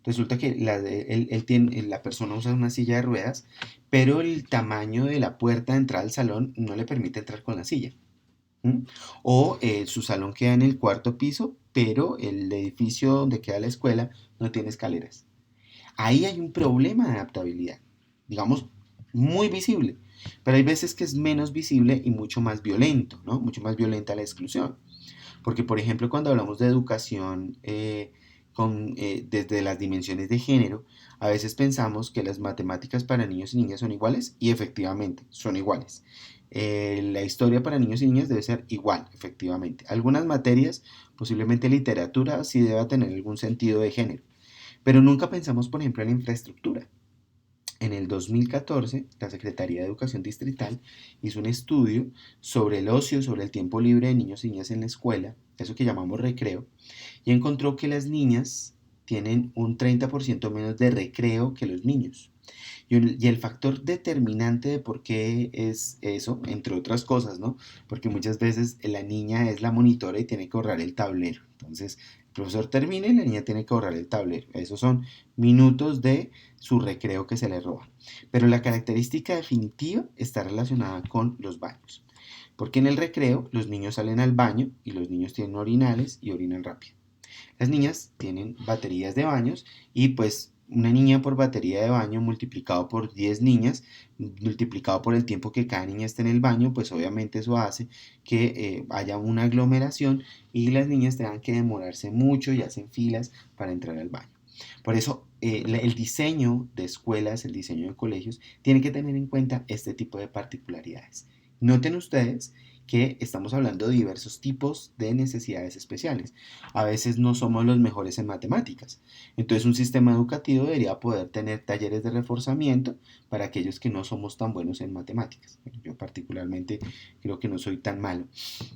resulta que la persona usa una silla de ruedas, pero el tamaño de la puerta de entrada al salón no le permite entrar con la silla. ¿Mm? O su salón queda en el cuarto piso, pero el edificio donde queda la escuela no tiene escaleras. Ahí hay un problema de adaptabilidad, digamos, muy visible, pero hay veces que es menos visible y mucho más violento, ¿no? Mucho más violenta la exclusión. Porque, por ejemplo, cuando hablamos de educación desde las dimensiones de género, a veces pensamos que las matemáticas para niños y niñas son iguales y efectivamente son iguales. La historia para niños y niñas debe ser igual, efectivamente. Algunas materias, posiblemente literatura, sí deba tener algún sentido de género, pero nunca pensamos, por ejemplo, en la infraestructura. En el 2014, la Secretaría de Educación Distrital hizo un estudio sobre el ocio, sobre el tiempo libre de niños y niñas en la escuela, eso que llamamos recreo, y encontró que las niñas tienen un 30% menos de recreo que los niños. Y el factor determinante de por qué es eso, entre otras cosas, ¿no? Porque muchas veces la niña es la monitora y tiene que borrar el tablero. Entonces, el profesor termina y la niña tiene que borrar el tablero. Esos son minutos de su recreo que se le roba. Pero la característica definitiva está relacionada con los baños. Porque en el recreo los niños salen al baño y los niños tienen orinales y orinan rápido. Las niñas tienen baterías de baños y pues una niña por batería de baño multiplicado por 10 niñas, multiplicado por el tiempo que cada niña esté en el baño, pues obviamente eso hace que haya una aglomeración y las niñas tengan que demorarse mucho y hacen filas para entrar al baño. Por eso el diseño de escuelas, el diseño de colegios, tiene que tener en cuenta este tipo de particularidades. Noten ustedes que estamos hablando de diversos tipos de necesidades especiales. A veces no somos los mejores en matemáticas. Entonces un sistema educativo debería poder tener talleres de reforzamiento para aquellos que no somos tan buenos en matemáticas. Bueno, yo particularmente creo que no soy tan malo.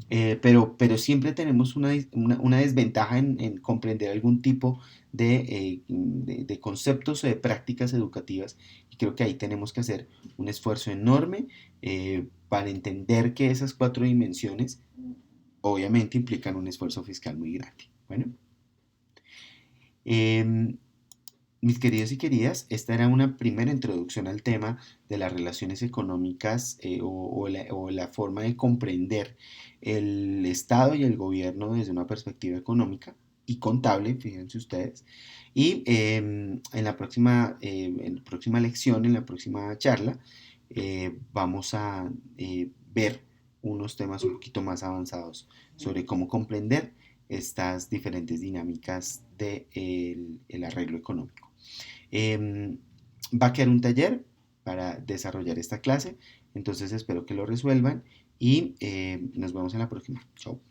Pero siempre tenemos una desventaja en comprender algún tipo de conceptos o de prácticas educativas y creo que ahí tenemos que hacer un esfuerzo enorme para entender que esas cuatro dimensiones obviamente implican un esfuerzo fiscal muy grande. Bueno, eh, mis queridos y queridas, esta era una primera introducción al tema de las relaciones económicas o la forma de comprender el Estado y el gobierno desde una perspectiva económica y contable, fíjense ustedes. Y en la próxima lección, en la próxima charla, vamos a ver unos temas un poquito más avanzados sobre cómo comprender estas diferentes dinámicas del el arreglo económico. Va a quedar un taller para desarrollar esta clase, entonces espero que lo resuelvan y nos vemos en la próxima. Chao.